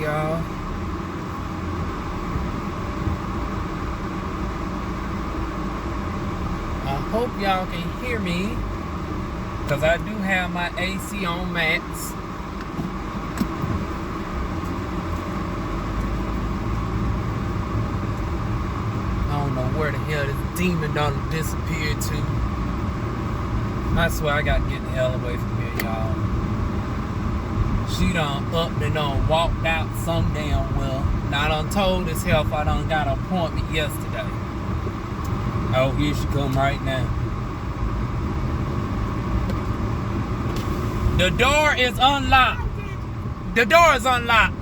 y'all. I hope y'all can hear me, because I do have my AC on max. I don't know where the hell this demon done disappeared to. I swear I gotta get the hell away from here, y'all. She done up and done walked out some damn well. Now I done told this health I done got an appointment yesterday. Oh, here she come right now. The door is unlocked. The door is unlocked.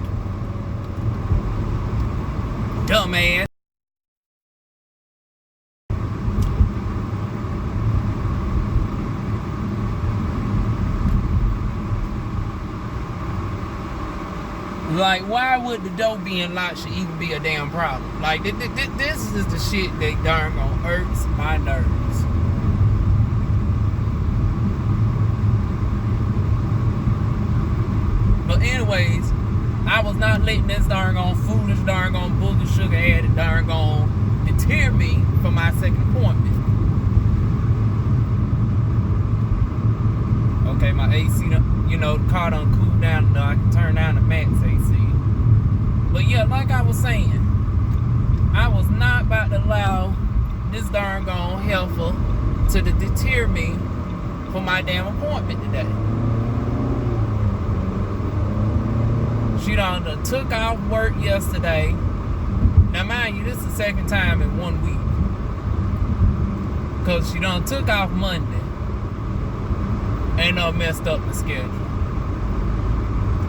Dumbass. Like, why would the door be unlocked should even be a damn problem? Like, this is the shit that darn gonna hurts my nerves. But anyways, I was not letting this darn gone foolish, darn gone booger sugar added, darn gone deter me from my second appointment. Okay, my AC, you know, the car done cooled down, I can turn down the max AC. But yeah, like I was saying, I was not about to allow this darn gone helper to deter me from my damn appointment today. She done took off work yesterday. Now mind you, this is the second time in 1 week. Cause she done took off Monday and messed up the schedule.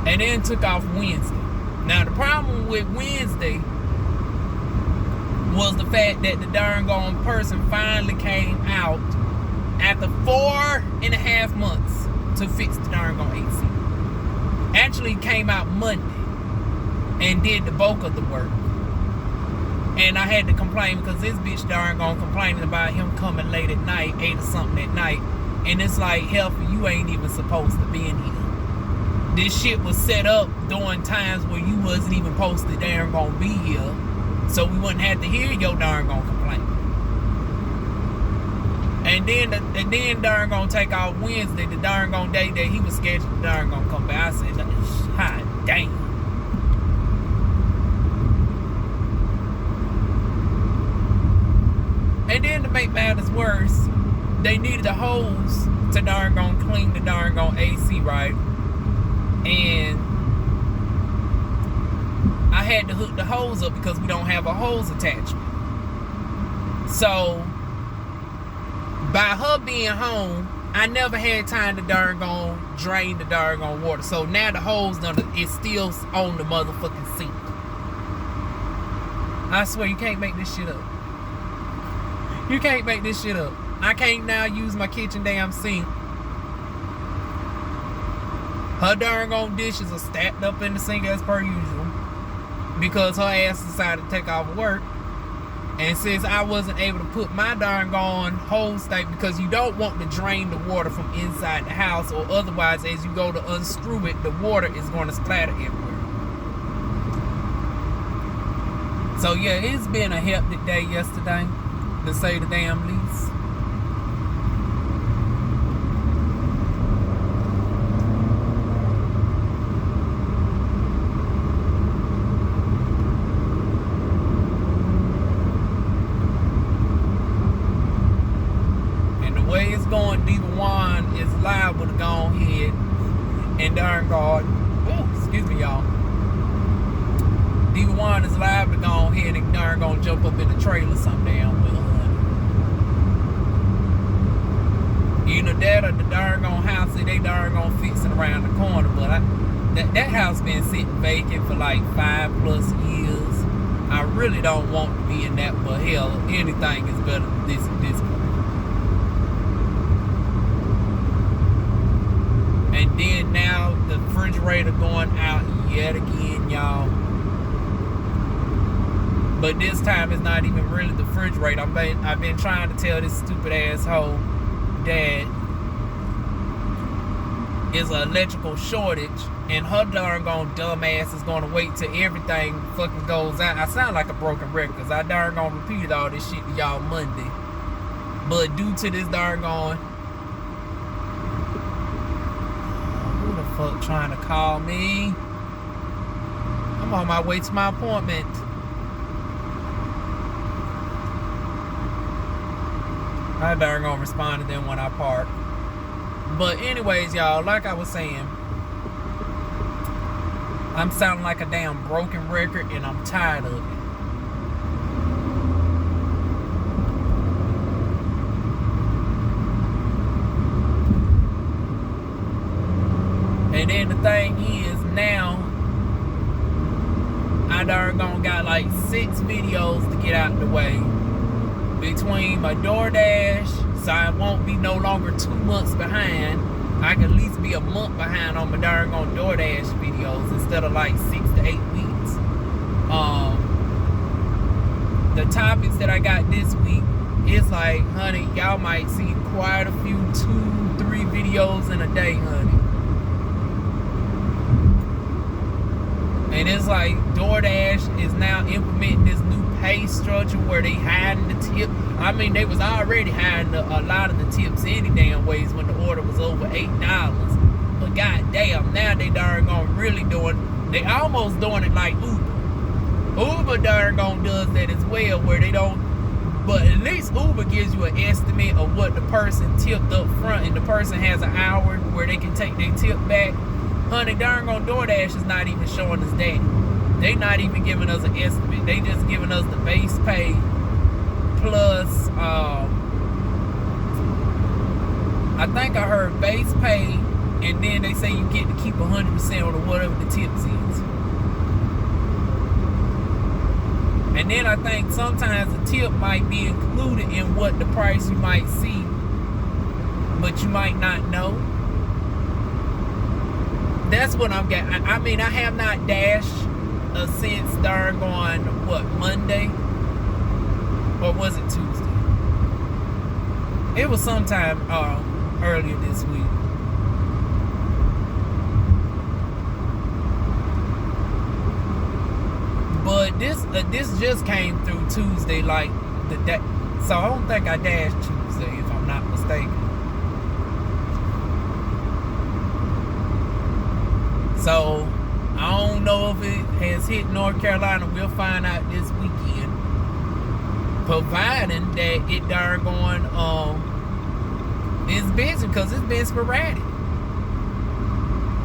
And then took off Wednesday. Now the problem with Wednesday was the fact that the darn gone person finally came out after 4.5 months to fix the darn gone AC. Actually came out Monday and did the bulk of the work. And I had to complain because this bitch darn gone complaining about him coming late at night, 8 or something at night. And it's like, hell, you ain't even supposed to be in here. This shit was set up during times where you wasn't even supposed to darn gonna be here, so we wouldn't have to hear your darn gonna complain. And then darn gonna take off Wednesday, the darn gonna day that he was scheduled to darn gonna come back. I said, hot damn. And then to make matters worse, they needed a hose to darn gonna clean the darn gonna AC, right? And I had to hook the hose up because we don't have a hose attachment. So by her being home, I never had time to darn gone drain the darn gone water. So now the hose is still on the motherfucking sink. I swear you can't make this shit up. You can't make this shit up. I can't now use my kitchen damn sink. Her darn gone dishes are stacked up in the sink as per usual because her ass decided to take off work. And since I wasn't able to put my darn gone hose thing, because you don't want to drain the water from inside the house, or otherwise as you go to unscrew it, the water is going to splatter everywhere. So yeah, it's been a hectic day yesterday, to say the damn least. Going, DivaWuan's is liable to go ahead and darn God, excuse me y'all, DivaWuan's is liable to go ahead and darn gonna jump up in the trailer some damn well, honey. You know that or the darn gone house that they darn gonna fix it around the corner, but that house been sitting vacant for like 5+ years. I really don't want to be in that, but hell, anything is better than this at this point. And then now the refrigerator going out yet again, y'all. But this time it's not even really the refrigerator. I've been trying to tell this stupid asshole that it's an electrical shortage And her darn gone dumb ass is gonna wait till everything fucking goes out. I sound like a broken record because I darn gonna repeat all this shit to y'all Monday. But due to this darn gone, who the fuck trying to call me? I'm on my way to my appointment. I darn gonna respond to them when I park. But anyways, y'all, like I was saying, I'm sounding like a damn broken record and I'm tired of it. And then the thing is, now I darn gone got like 6 videos to get out of the way between my DoorDash, so I won't be no longer 2 months behind. I can at least be a month behind on my darn on DoorDash videos instead of like 6 to 8 weeks. The topics that I got this week is like, honey, y'all might see quite a few 2-3 videos in a day, honey. And it's like DoorDash is now implementing this new pay structure where they hiding the tip. I mean, they was already hiding a lot of the tips any damn ways when the order was over $8. But goddamn, now they darn gone really doing. They almost doing it like Uber. Uber darn gone does that as well, where they don't. But at least Uber gives you an estimate of what the person tipped up front, and the person has an hour where they can take their tip back. Honey, darn gone DoorDash is not even showing us that. They not even giving us an estimate. They just giving us the base pay plus, I think I heard base pay, and then they say you get to keep 100% on whatever the tips is. And then I think sometimes the tip might be included in what the price you might see, but you might not know. That's what I'm getting. I mean, I have not dashed since darn gone, what, Monday? Or was it Tuesday? It was sometime earlier this week. But this just came through Tuesday, like the day. So I don't think I dashed Tuesday, if I'm not mistaken. So I don't know if it has hit North Carolina. We'll find out this weekend. Providing that it darn going is busy, because it's been sporadic.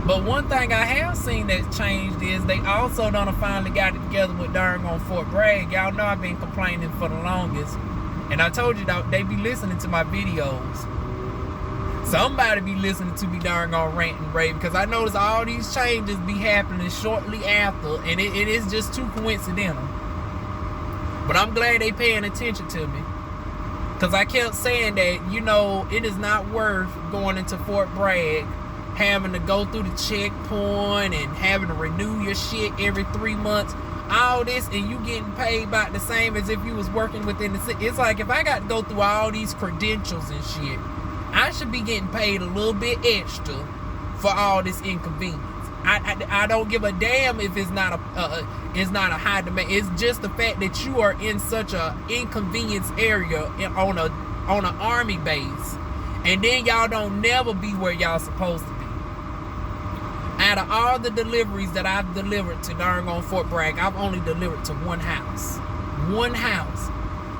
But one thing I have seen that's changed is they also done finally got it together with darn on Fort Bragg. Y'all know I've been complaining for the longest, and I told you that they be listening to my videos. Somebody be listening to me darn on rant and rave, because I notice all these changes be happening shortly after, and it is just too coincidental. But I'm glad they paying attention to me, because I kept saying that, you know, it is not worth going into Fort Bragg, having to go through the checkpoint and having to renew your shit every 3 months. All this, and you getting paid about the same as if you was working within the city. It's like, if I got to go through all these credentials and shit, I should be getting paid a little bit extra for all this inconvenience. I don't give a damn if it's not a high demand. It's just the fact that you are in such a inconvenience area on an army base, and then y'all don't never be where y'all supposed to be. Out of all the deliveries that I've delivered to darn on Fort Bragg, I've only delivered to one house. One house.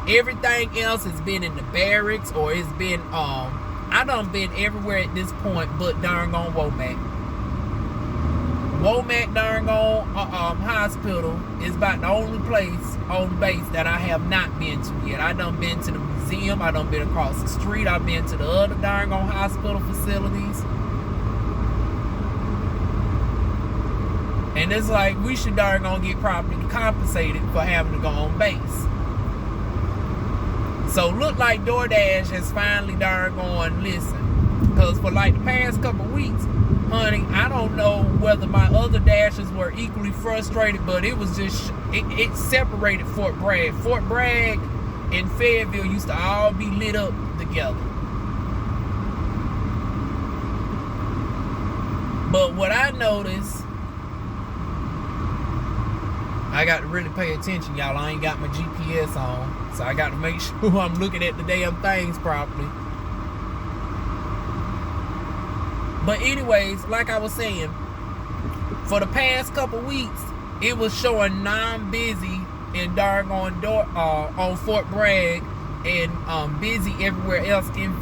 Everything else has been in the barracks, or it's been I done been everywhere at this point but darn on Womack. Womack darn on hospital is about the only place on base that I have not been to yet. I done been to the museum, I done been across the street, I've been to the other darn on hospital facilities. And it's like, we should darn gonna get properly compensated for having to go on base. So look like DoorDash has finally darn gone listen. Because for like the past couple weeks, honey, I don't know whether my other dashers were equally frustrated, but it was just, it separated Fort Bragg. Fort Bragg and Fayetteville used to all be lit up together. But what I noticed I got to really pay attention, y'all. I ain't got my GPS on, so I got to make sure I'm looking at the damn things properly. But anyways, like I was saying, for the past couple weeks, it was showing non-busy in doggone on Fort Bragg, and busy everywhere else in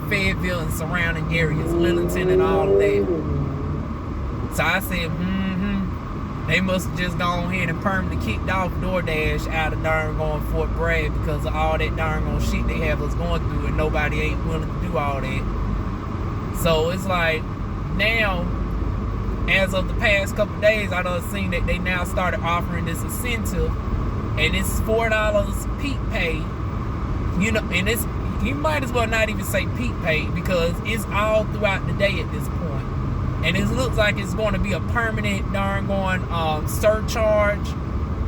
Fayetteville and surrounding areas, Littleton and all of that. So I said, they must have just gone ahead and permanently kicked off DoorDash out of doggone Fort Bragg because of all that doggone shit they have us going through, and nobody ain't willing to do all that. So it's like, now, as of the past couple days, I done seen that they now started offering this incentive, and it's $4 peak pay. You know, and it's, you might as well not even say peak pay because it's all throughout the day at this point. And it looks like it's going to be a permanent darn surcharge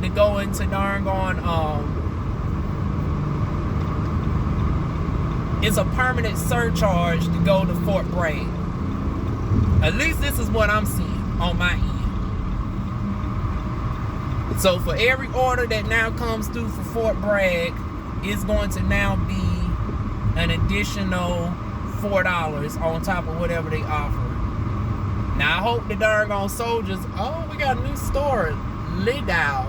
to go into it's a permanent surcharge to go to Fort Bragg. At least this is what I'm seeing on my end. So for every order that now comes through for Fort Bragg, it's going to now be an additional $4 on top of whatever they offer. Now I hope the doggone soldiers, oh, we got a new store, Lidau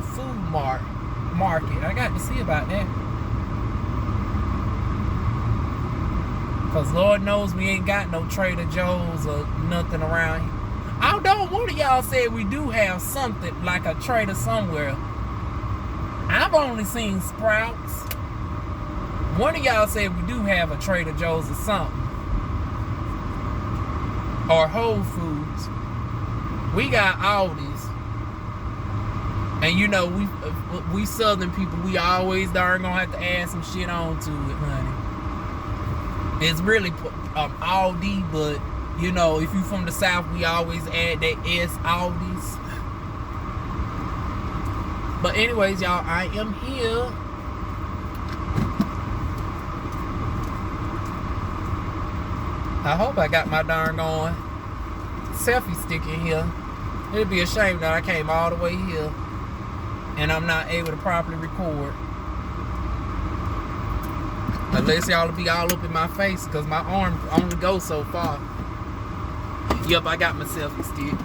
Food Market. I got to see about that. Cause Lord knows we ain't got no Trader Joe's or nothing around here. I don't, one of y'all said we do have something like a Trader somewhere. I've only seen Sprouts. One of y'all said we do have a Trader Joe's or something. Or Whole Foods. We got Aldi's. And you know, we Southern people, we always darn gonna have to add some shit on to it, honey. It's really Aldi, but you know, if you from the South, we always add that S, Aldi's. But anyways, y'all, I am here. I hope I got my darn on selfie stick in here. It'd be a shame that I came all the way here and I'm not able to properly record. Unless y'all will be all up in my face because my arm only goes so far. Yup, I got my selfie stick.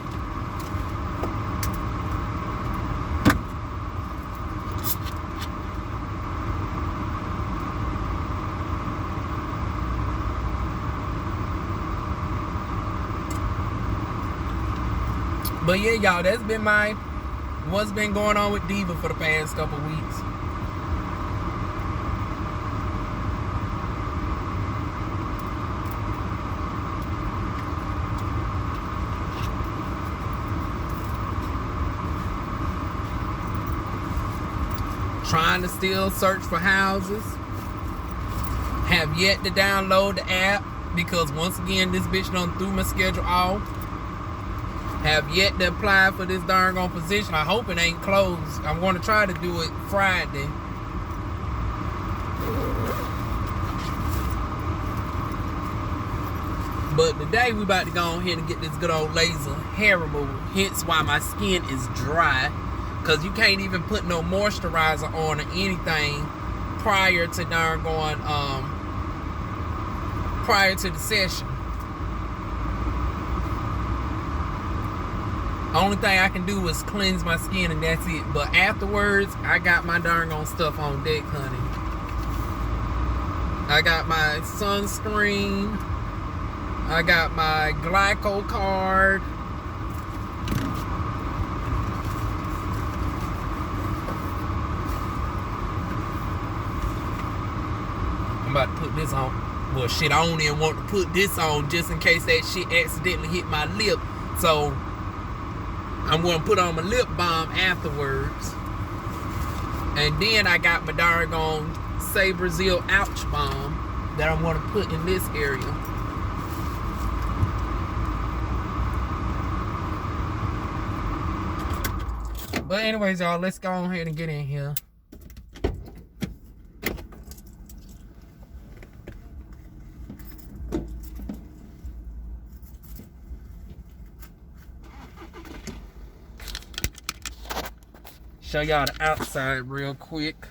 But yeah, y'all, that's been what's been going on with Diva for the past couple weeks. Trying to still search for houses. Have yet to download the app because once again, this bitch done threw my schedule off. Have yet to apply for this darn gone position. I hope it ain't closed. I'm going to try to do it Friday. But today we about to go ahead and get this good old laser hair removal. Hence why my skin is dry. Because you can't even put no moisturizer on or anything prior to darn going prior to the session. Only thing I can do is cleanse my skin and that's it. But afterwards, I got my darn on stuff on deck, honey. I got my sunscreen. I got my glyco card. I'm about to put this on. Well, shit, I don't even want to put this on just in case that shit accidentally hit my lip. So I'm going to put on my lip balm afterwards. And then I got my doggone Say Brazil Ouch Balm that I'm going to put in this area. But anyways, y'all, let's go ahead and get in here. Show y'all the outside real quick.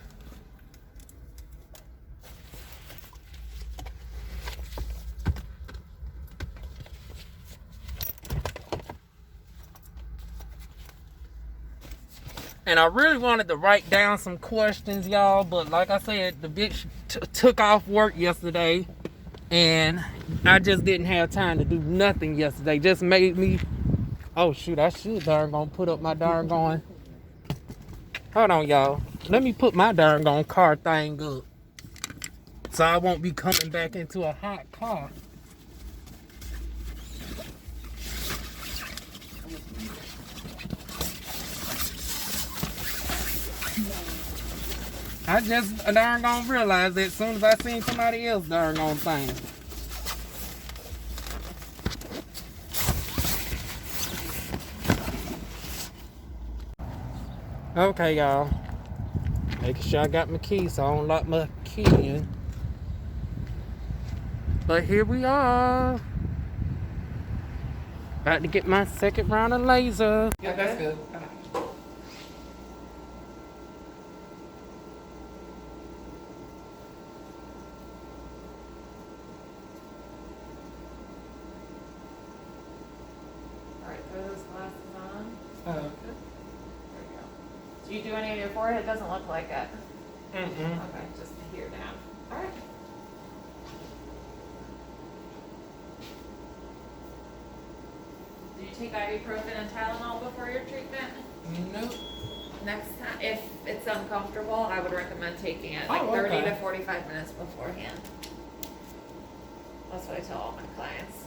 And I really wanted to write down some questions, y'all, but like I said, the bitch took off work yesterday, and I just didn't have time to do nothing yesterday. Just made me, oh shoot, I should darn gonna put up my darn going. Hold on, y'all. Let me put my darn gone car thing up, so I won't be coming back into a hot car. I just darn gonna realize that as soon as I seen somebody else darn gonna thing. Okay, y'all. Making sure I got my key so I don't lock my key in. But here we are. About to get my second round of laser. Yeah, that's good. Okay. Okay. There you go. Do you do any on your forehead? It doesn't look like it. Okay, just here down. All right. Do you take ibuprofen and Tylenol before your treatment? Nope. Next time, if it's uncomfortable, I would recommend taking it like 30 to 45 minutes beforehand. That's what I tell all my clients.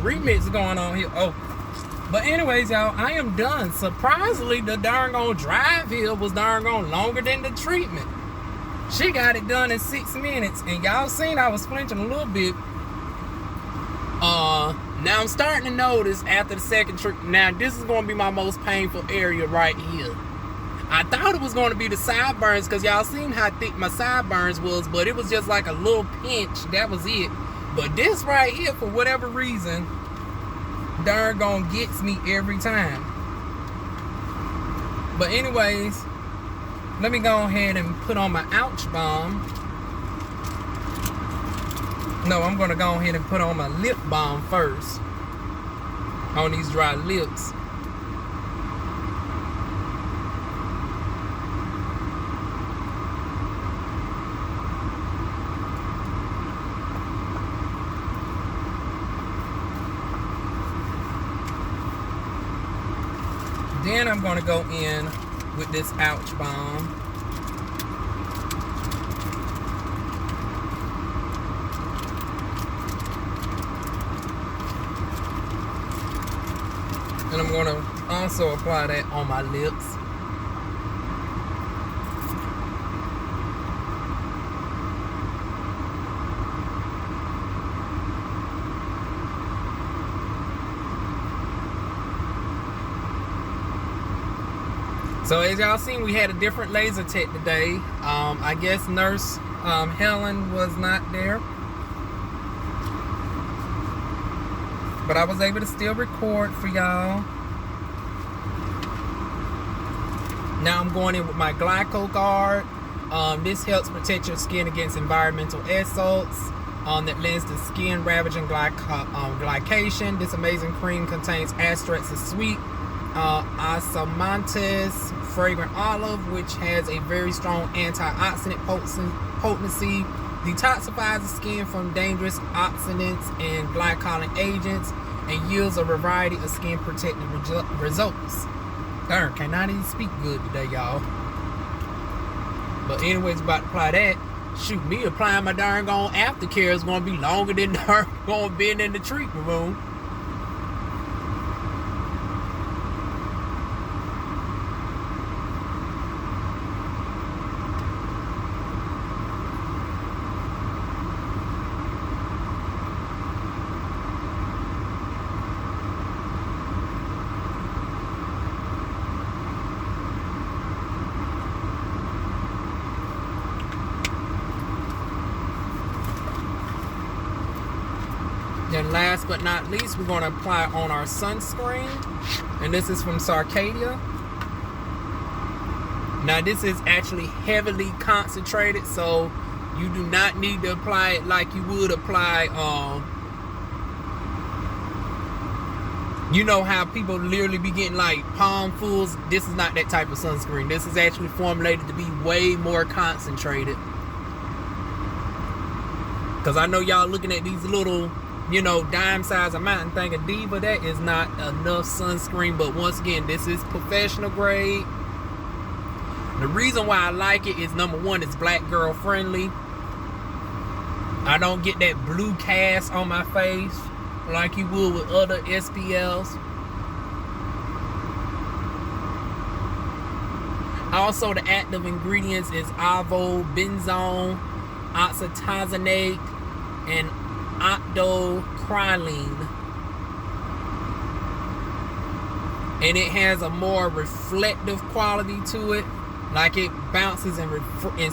Remix going on here. Oh, but anyways, y'all, I am done. Surprisingly, the darn on drive here was darn on longer than the treatment. She got it done in 6 minutes, and y'all seen I was flinching a little bit. Now I'm starting to notice after the second treatment. Now this is going to be my most painful area right here. I thought it was going to be the sideburns, because y'all seen how thick my sideburns was, but it was just like a little pinch. That was it. But this right here, for whatever reason, darn gone gets me every time. But anyways, let me go ahead and put on my ouch balm. No, I'm gonna go ahead and put on my lip balm first on these dry lips. Then I'm gonna go in with this ouch balm. And I'm gonna also apply that on my lips. So as y'all seen, we had a different laser tech today. I guess Nurse Helen was not there, but I was able to still record for y'all. Now I'm going in with my Glyco Guard. This helps protect your skin against environmental assaults that lends to skin ravaging glycation. This amazing cream contains extracts of sweet Asamantis fragrant olive, which has a very strong antioxidant potency, detoxifies the skin from dangerous oxidants and glycolytic agents, and yields a variety of skin protective results. Darn, cannot even speak good today, y'all. But anyways, about to apply that. Shoot, me applying my darn gone aftercare is going to be longer than darn going being in the treatment room. Then last but not least, we're going to apply on our sunscreen. And this is from Sarcadia. Now this is actually heavily concentrated, so you do not need to apply it like you would apply, you know how people literally be getting like palmfuls. This is not that type of sunscreen. This is actually formulated to be way more concentrated. Because I know y'all looking at these little, you know, dime size amount and thinking, Diva, that is not enough sunscreen. But once again, this is professional grade. The reason why I like it is, number one, it's black girl friendly. I don't get that blue cast on my face like you would with other SPLs. Also, the active ingredients is avobenzone, oxytocin, and octocrylene, and it has a more reflective quality to it, like it bounces and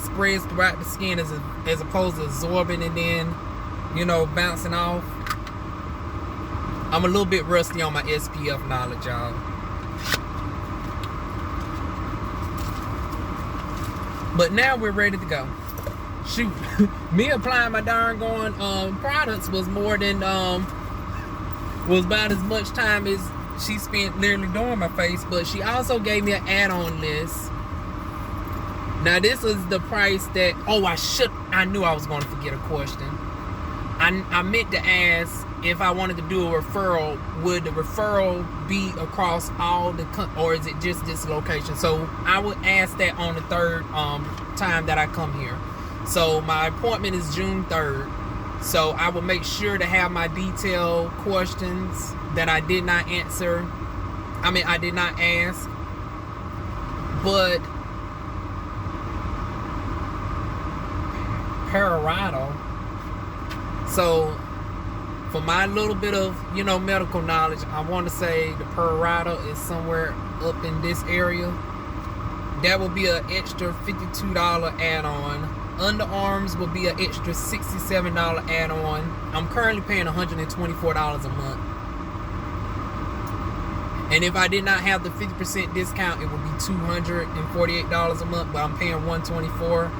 spreads throughout the skin as opposed to absorbing and then, you know, bouncing off. I'm a little bit rusty on my SPF knowledge, y'all. But now we're ready to go. Shoot, me applying my darn going products was more than was about as much time as she spent literally doing my face. But she also gave me an add-on list. Now this is the price that, I knew I was going to forget a question. I meant to ask if I wanted to do a referral, would the referral be across all the or is it just this location? So I would ask that on the third time that I come here. So my appointment is June 3rd. So I will make sure to have my detailed questions that I did not answer. I did not ask. But parietal. So for my little bit of, you know, medical knowledge, I want to say the parietal is somewhere up in this area. that will be an extra $52 add-on. Underarms will be an extra $67 add-on. I'm currently paying $124 a month. And if I did not have the 50% discount, it would be $248 a month, but I'm paying $124.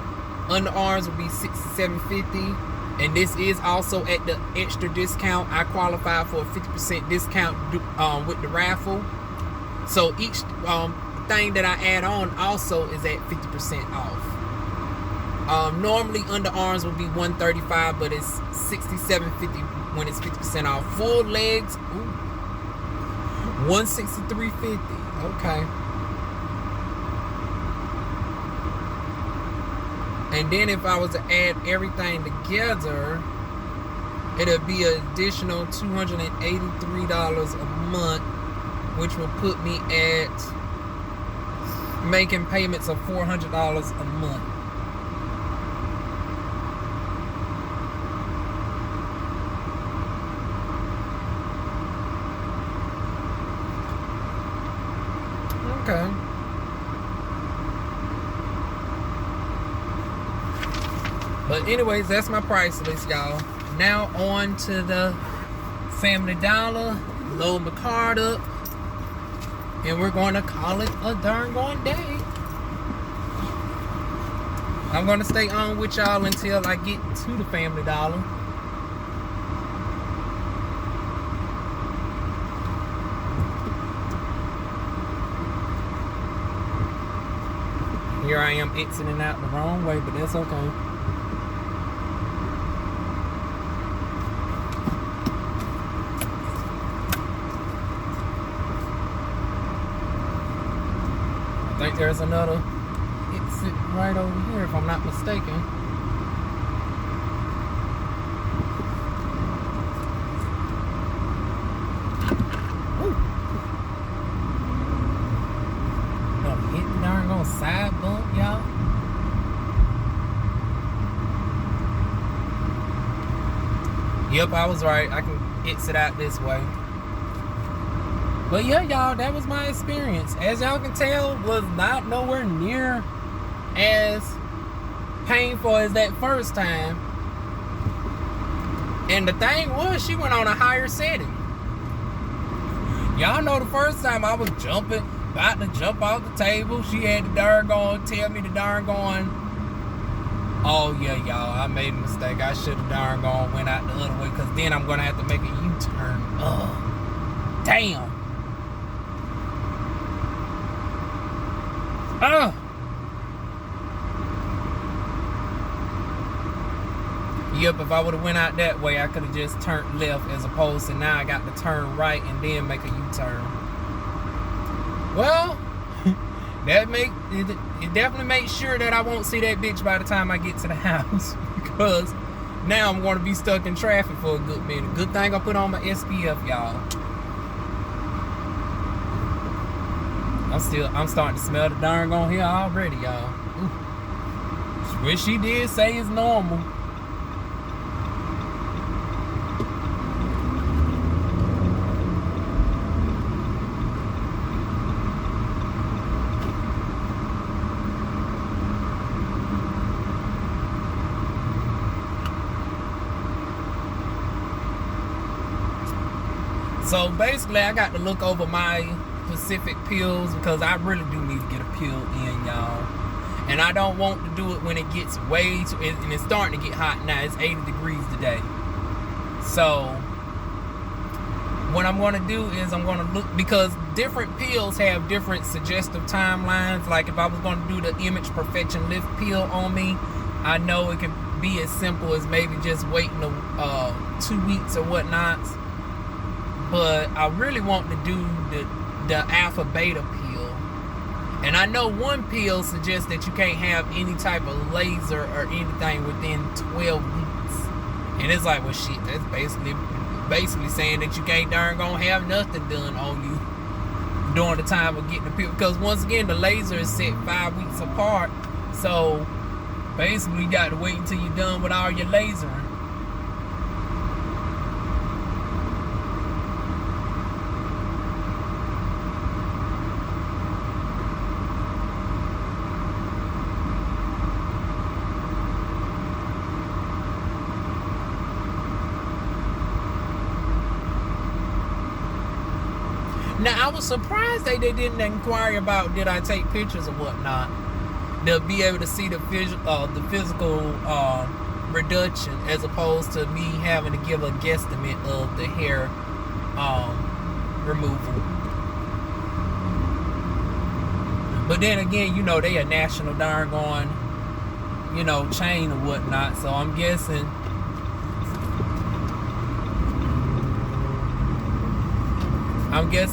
Underarms will be $67.50. And this is also at the extra discount. I qualify for a 50% discount with the raffle. So each thing that I add on also is at 50% off. Normally underarms will be $135, but it's $67.50 when it's 50% off. Full legs, $163.50. Okay. And then if I was to add everything together, it'll be an additional $283 a month, which will put me at making payments of $400 a month. Okay. But anyways, that's my price list, y'all. Now on to the Family Dollar. Load my card up. And we're going to call it a darn going day. I'm going to stay on with y'all until I get to the Family Dollar. Here I am exiting out the wrong way, but that's okay. I think there's another exit right over here if I'm not mistaken. Side bump, y'all. Yep, I was right. I can exit out this way. But yeah, y'all, that was my experience. As y'all can tell, was not nowhere near as painful as that first time. And the thing was, she went on a higher setting. Y'all know the first time I was jumping, about to jump off the table, she had the darn tell me the darn oh yeah, y'all, I made a mistake. I should have darn went out the other way, because then I'm gonna have to make a U-turn. Damn. Yep, if I would have went out that way, I could have just turned left, as opposed to now I got to turn right and then make a U-turn. Well, it definitely makes sure that I won't see that bitch by the time I get to the house, because now I'm going to be stuck in traffic for a good minute. Good thing I put on my SPF, y'all. I'm starting to smell the darn here already, y'all. Wish she did say it's normal. So basically, I got to look over my Pacific pills, because I really do need to get a pill in, y'all. And I don't want to do it when it gets way too, and it's starting to get hot now. It's 80 degrees today. So what I'm going to do is I'm going to look, because different pills have different suggestive timelines. Like if I was going to do the Image Perfection Lift pill on me, I know it can be as simple as maybe just waiting 2 weeks or whatnot. But I really want to do the alpha beta pill. And I know one pill suggests that you can't have any type of laser or anything within 12 weeks. And it's like, well shit, that's basically saying that you can't darn gonna have nothing done on you during the time of getting the pill. Because once again, the laser is set 5 weeks apart. So basically you got to wait until you're done with all your lasering. Now, I was surprised they didn't inquire about did I take pictures or whatnot. They'll be able to see the physical reduction as opposed to me having to give a guesstimate of the hair removal. But then again, you know, they a national darn going, you know, chain or whatnot. So I'm guessing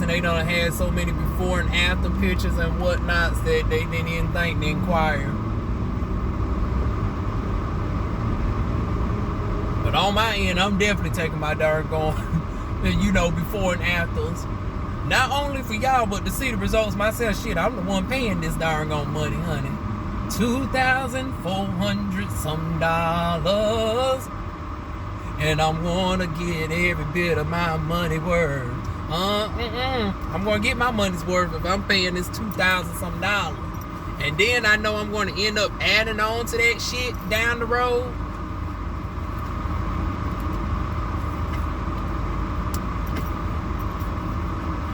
they done had so many before and after pictures and whatnots that they didn't even think to inquire. But on my end, I'm definitely taking my doggone, you know, before and afters. Not only for y'all, but to see the results myself. Shit, I'm the one paying this doggone money, honey. $2,400 some dollars. And I'm gonna get every bit of my money worth. I'm gonna get my money's worth if I'm paying this $2,000 some dollars. And then I know I'm gonna end up adding on to that shit down the road.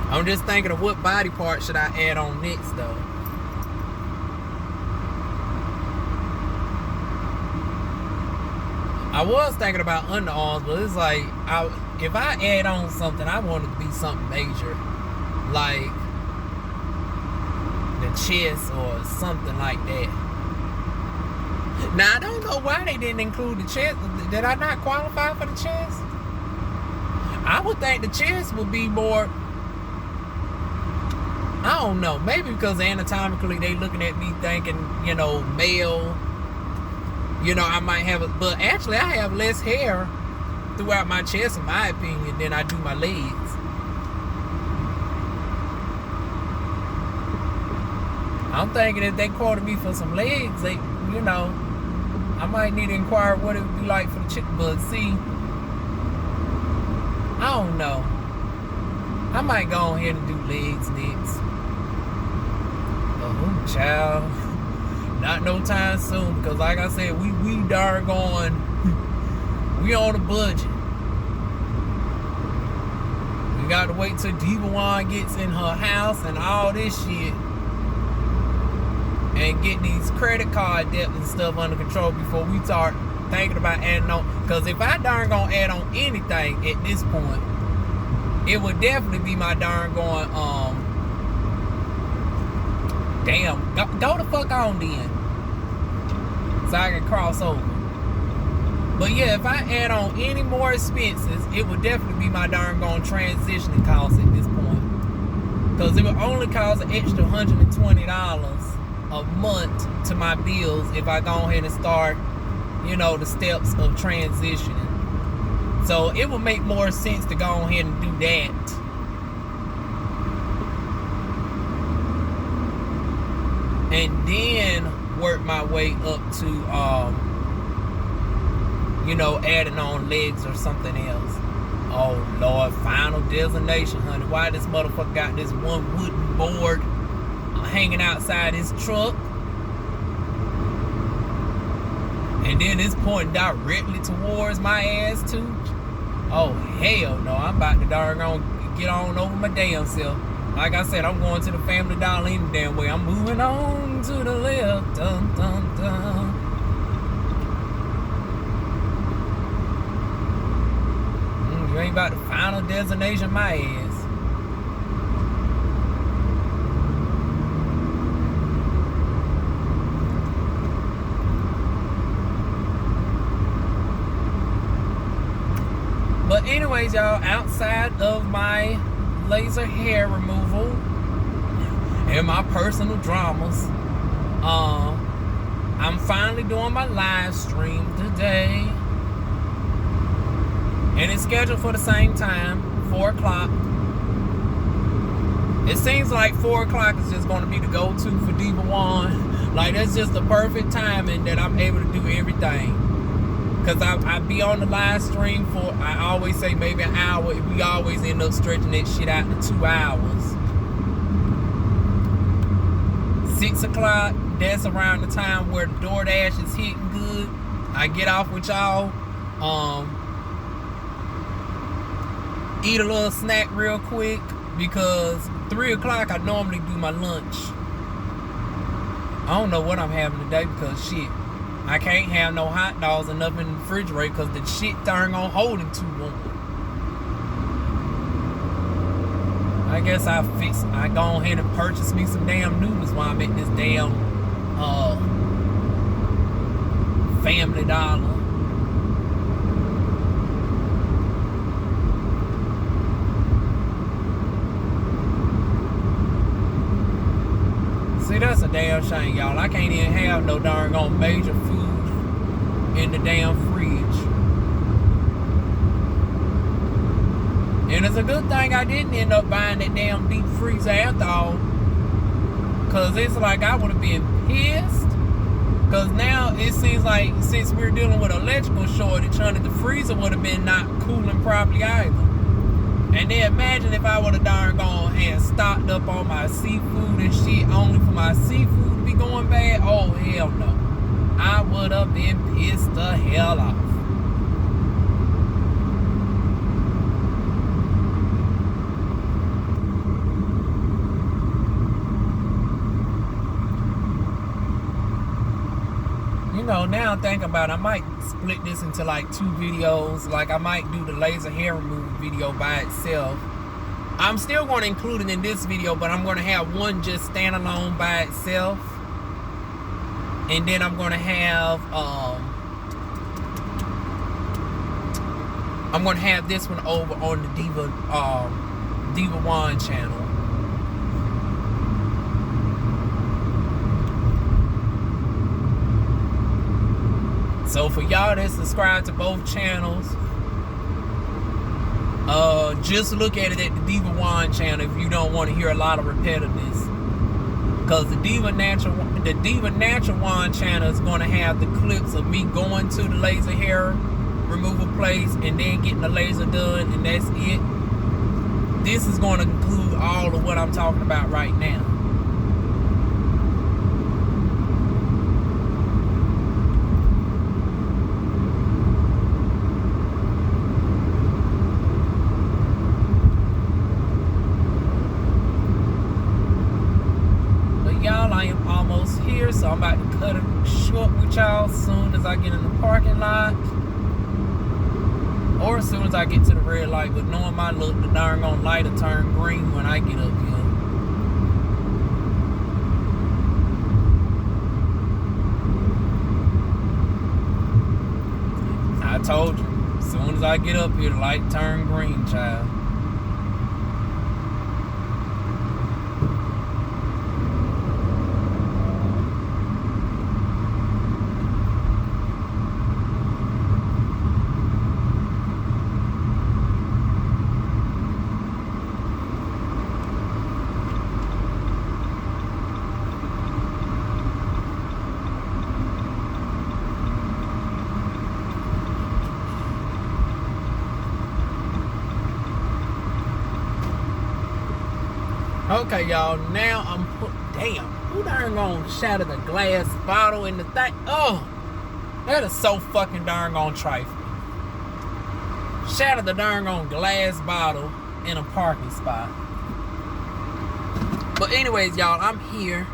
I'm just thinking of what body part should I add on next though. I was thinking about underarms, but it's like if I add on something, I want it to be something major, like the chest or something like that. Now I don't know why they didn't include the chest. Did I not qualify for the chest? I would think the chest would be more. I don't know. Maybe because anatomically they looking at me thinking, you know, male. You know, I might have but actually I have less hair throughout my chest, in my opinion, than I do my legs. I'm thinking if they quoted me for some legs, they, you know, I might need to inquire what it would be like for the chick. But see, I don't know. I might go ahead and do legs next. Oh, child. Not no time soon, because like I said, we darn going, we on a budget. We got to wait till DivaWuan's gets in her house and all this shit, and get these credit card debts and stuff under control before we start thinking about adding on. Because if I darn gonna add on anything at this point, it would definitely be my darn going, damn, go the fuck on then, so I can cross over. But yeah, if I add on any more expenses, it would definitely be my darn gone transitioning cost at this point, because it would only cost an extra $120 a month to my bills if I go ahead and start, you know, the steps of transitioning. So it would make more sense to go ahead and do that. And then work my way up to, you know, adding on legs or something else. Oh Lord, final destination, honey. Why this motherfucker got this one wooden board hanging outside his truck? And then it's pointing directly towards my ass too? Oh hell no, I'm about to darn on get on over my damn self. Like I said, I'm going to the Family Dollar any damn way. I'm moving on to the left. Dun, dun, dun. You ain't about the final destination, my ass. But anyways, y'all, outside of my laser hair removal and my personal dramas, I'm finally doing my live stream today, and it's scheduled for the same time, 4 o'clock. It seems like 4 o'clock is just going to be the go-to for DivaWuan's. Like, that's just the perfect timing that I'm able to do everything. Because I be on the live stream for, I always say maybe an hour. We always end up stretching that shit out to 2 hours. 6 o'clock, that's around the time where the DoorDash is hitting good. I get off with y'all. Eat a little snack real quick because 3 o'clock I normally do my lunch. I don't know what I'm having today because shit, I can't have no hot dogs or nothing in the refrigerator because the shit turn on holding too warm. I guess I go ahead and purchase me some damn noodles while I'm at this damn Family Dollar. See, that's a damn shame, y'all. I can't even have no darn on major food in the damn fridge. And it's a good thing I didn't end up buying that damn deep freezer after all. Cause it's like I would have been pissed. Cause now it seems like since we're dealing with electrical shortage, the freezer would have been not cooling properly either. And then imagine if I would have darn gone and stocked up on my seafood and shit only for my seafood to be going bad. Oh hell no. I would have been pissed the hell off. You know, now I'm thinking about it, I might split this into like 2 videos. Like I might do the laser hair removal video by itself. I'm still going to include it in this video, but I'm going to have one just standalone by itself. And then I'm going to have this one over on the DivaWuan's channel. So for y'all that subscribe to both channels, just look at it at the DivaWuan's channel if you don't want to hear a lot of repetitiveness. Because the DivaWuan's channel is going to have the clips of me going to the laser hair removal place and then getting the laser done, and that's it. This is going to include all of what I'm talking about right now. Y'all, I am almost here, so I'm about to cut it short with y'all as soon as I get in the parking lot, or as soon as I get to the red light. But knowing my look, the darn gonna light will turn green when I get up here. I told you, as soon as I get up here, the light turn green, child. Okay, y'all, now I'm damn, who darn gonna shatter the glass bottle in the thing? Oh, that is so fucking darn gonna trifle. Shatter the darn gonna glass bottle in a parking spot. But anyways, y'all, I'm here.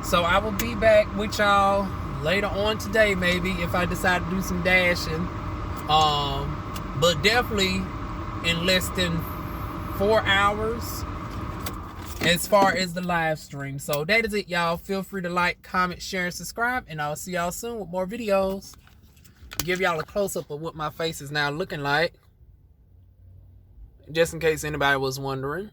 So I will be back with y'all later on today, maybe, if I decide to do some dashing. But definitely in less than 4 hours as far as the live stream. So that is it, y'all. Feel free to like, comment, share, and subscribe, and I'll see y'all soon with more videos. Give y'all a close-up of what my face is now looking like, just in case anybody was wondering.